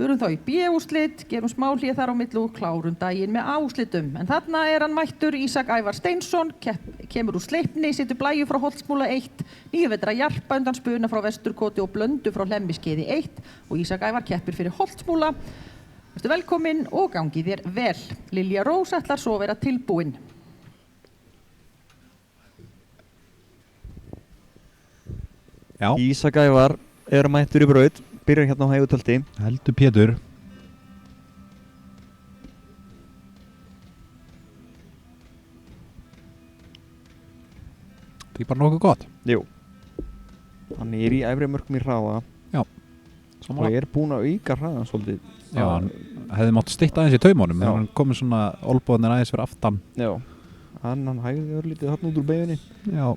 Förum þá í B-úrslit, gerum smá hlé þar á milli og klárum daginn með A-úrslitum. En þarna hann mættur, Ísak Ævar Steinsson, kemur úr Sleipni, situr Blæju frá Holtsmúla 1, Nýjavetra Jarpa undan Spuna frá Vesturkoti og Blöndu frá Hlemmiskeiði 1 og Ísak Ævar keppir fyrir Holtsmúla. Vertu velkomin og gangi þér vel. Lilja Rós ætlar svo að vera tilbúin. Já. Ísak Ævar mættur í braut, byrjar hérna á hægutölti. Heldur Pétur. Það bara nokkuð gott. Jú. Hann í efri mörkum í hraða. Já. Og búinn að auka hraðan svolítið. Já, hann hefði mátt stytta aðeins í taumunum, en hann komið svona olbóðnir aðeins fyrir aftan. Já. Hann hægði örlítið þarna út úr beigunni. Já.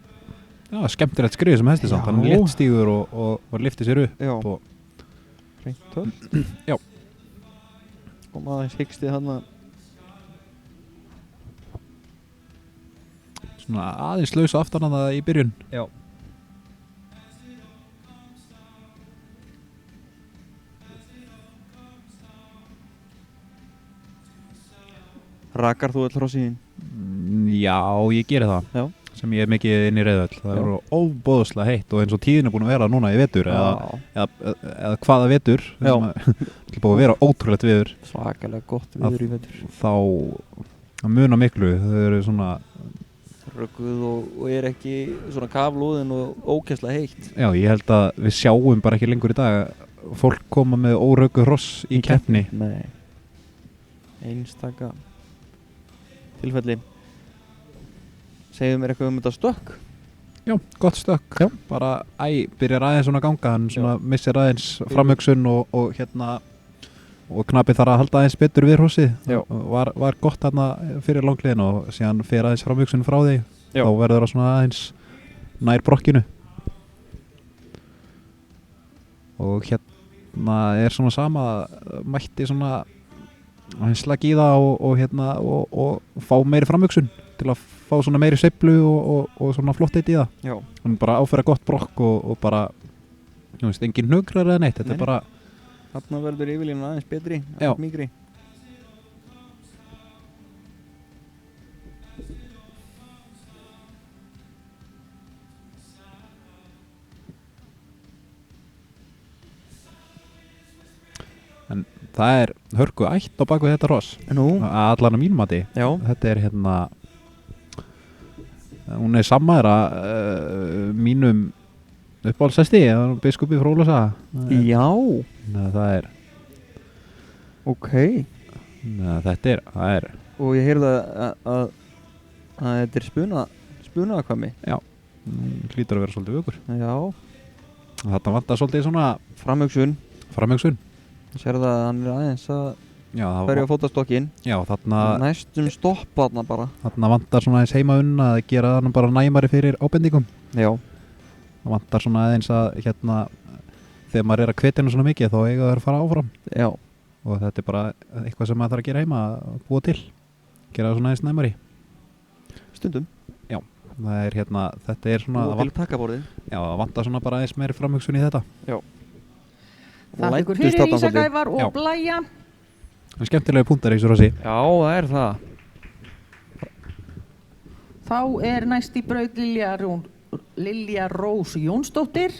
Já, skemmtilegt skrið sem hesti samt. Hann léttstígur og lyfti sér upp. Já. Og hreint tölt. Já. Kom aðeins hyggstið þarna. Svona aðeins lausa aftan að það í byrjun. Já. Rakar þú öll hrossin? Já, ég geri það. Já. Sem ég mikið inn í reiðöll. Það eru óbóðslega heitt og eins og tíðin búin að vera núna í vetur eða hvaða vetur. Það er búin að vera ótrúlegt veður. Svakalega gott veður í vetur. Þá muna miklu. Þau eru svona rögguð og ekki svona kaflóðin og ógeðslega heitt. Já, ég held að við sjáum bara ekki lengur í dag fólk koma með órögguð hross í keppni. Nei. Einstaka tilfelli. Segðu mér eitthvað þetta stökk. Já, gott stökk. Já. Bara byrjar aðeins svona að ganga, hann svona missir aðeins framhugsun og og knapið þarf að halda aðeins betur við hrossið. Var gott þarna fyrir langliðin og síðan fer aðeins framhugsun frá því. Já. Þá verður það svona aðeins nær brokkinu. Og hérna svona sama, mætti svona aðeins slagi í það og fá meiri framhugsun til að fá svona meiri sveiflu og svona flott eitt í það. Já. Hann bara áferða gott brokk og bara, engin hnugrar eða neitt, þetta er bara. Þarna verður yfirlínan aðeins betri, aðeins mýkri. En það er hörku ætt á baku þetta hross. Nú? Allan á mínum mati. Já. Þetta er hún er sammaðra mínum uppáhaldshesti, biskupi frá Ólafshaga. Já. Það er. Ok. Það er. Og ég heyrði að þetta er spunaðakvami. Já. Hlýtur að vera svolítið vökur. Já. Þetta vantar svolítið svona framhugsun. Sérðu að hann er aðeins að ferja á fótastokkin. Já, þarna næstum stoppa þarna bara. Þarna vantar svona aðeins heima unna að gera þarna bara næmari fyrir ábendingum. Já. Það vantar svona aðeins að þegar maður er að hvetja henni svona mikið þá eiga það að fara áfram. Já. Og þetta er bara eitthvað sem maður þarf að gera heima, að búa til. Gera það svona aðeins næmari. Stundum. Já. Það er þetta er svona. Og til takkaborðið. Já, það vantar svona bara aðeins meiri framhugsun í þetta. Já. Það ykkur fyrir Ísak Ævar og Blæja. Það er skemmtilegi punktar í þessu rossi. Já, það er það. Þá er næst í braut Lilja Rós Jónsdóttir.